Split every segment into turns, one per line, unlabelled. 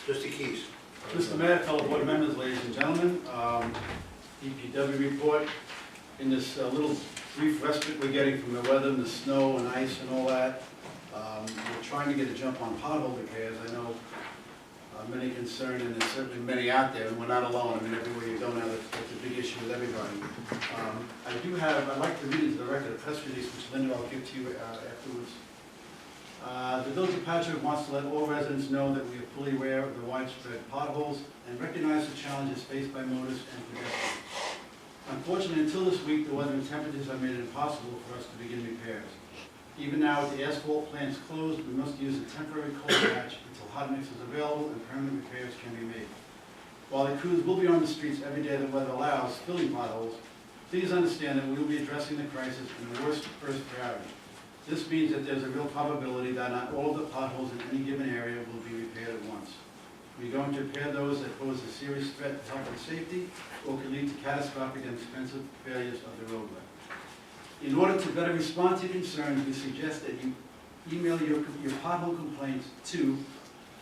Trustee Keyes.
Mr. Mayor, fellow board members, ladies and gentlemen, DPW report. In this little brief respite we're getting from the weather and the snow and ice and all that, we're trying to get a jump on pothole repairs. I know many concerned, and there's certainly many out there, and we're not alone. I mean, everywhere you go now, that's a big issue with everybody. I'd like to read into the record a press release, which Linda, I'll give to you afterwards. The Village of Patchogue wants to let all residents know that we are fully aware of the widespread potholes and recognize the challenges faced by motorists and pedestrians. Unfortunately, until this week, the weather and temperatures have made it impossible for us to begin repairs. Even now, with the asphalt plants closed, we must use a temporary cold patch until hot mix is available and permanent repairs can be made. While the crews will be on the streets every day the weather allows, filling potholes, please understand that we will be addressing the crisis in the worst first priority. This means that there's a real probability that not all of the potholes in any given area will be repaired at once. We're going to repair those that pose a serious threat to health and safety or can lead to catastrophic and expensive failures of the roadway. In order to better respond to concerns, we suggest that you email your pothole complaints to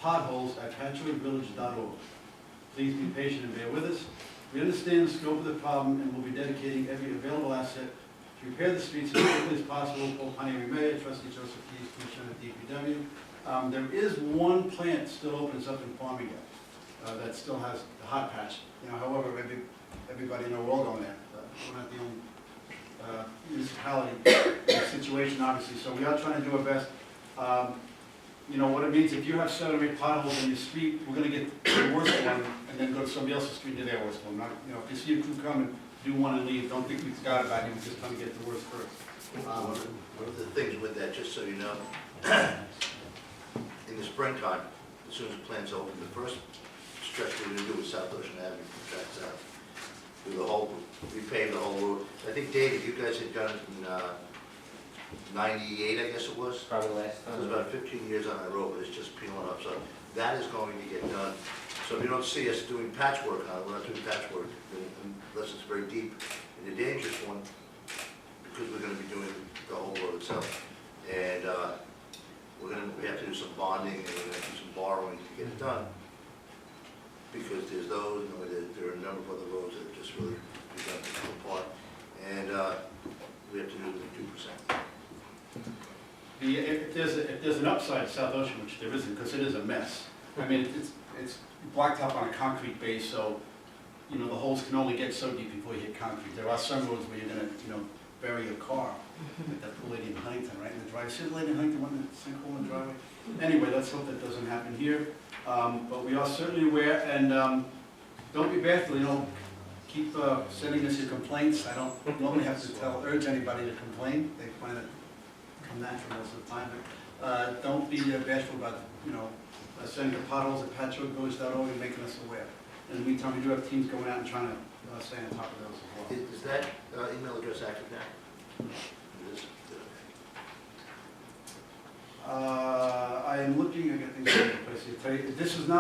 potholes@patchoguevillage.org. Please be patient and bear with us. We understand the scope of the problem and will be dedicating every available asset to repair the streets as quickly as possible. Pontieri Mayor, Trustee Joseph Keyes, Commissioner of DPW. There is one plant still open, it's up in Farmingdale, that still has the hot patch. However, everybody in the world on there. We're not the only municipality situation, obviously, so we are trying to do our best. What it means, if you have 7 or 8 potholes in your street, we're going to get the worst one and then go to somebody else's street to their worst one. Not, if you see a crew come and do one and leave, don't think we forgot about you, we're just trying to get the worst first.
One of the things with that, just so you know, in the springtime, as soon as the plant's open, the first stretch we're going to do is South Ocean Avenue from track south. Do the whole, repave the whole road. I think, David, you guys had done it in 98, I guess it was.
Probably last time.
It was about 15 years on that road, but it's just peeling up. So that is going to get done. So if you don't see us doing patchwork on it, we're not doing patchwork unless it's very deep. And the dangerous one, because we're going to be doing the whole road itself. And we have to do some bonding and we're going to do some borrowing to get it done. Because there's those, there are a number of other roads that have just really begun to come apart. And we have to do the 2%.
If there's an upside to South Ocean, which there isn't, because it is a mess. I mean, it's blacktop on a concrete base, so the holes can only get so deep before you hit concrete. There are some roads where you're going to bury your car, like that poor lady in Huntington, right in the driveway. See the lady in Huntington, one in the sinkhole in the driveway. Anyway, let's hope that doesn't happen here. But we are certainly aware, and don't be bashful. Keep sending us your complaints. I don't normally have to urge anybody to complain. They find it come natural most of the time. But don't be bashful about sending the potholes@patchoguevillage.org and making us aware. In the meantime, we do have teams going out and trying to stay on top of those as well.
Is that email address active now? It is?
I am looking. I got things in place here. This is not.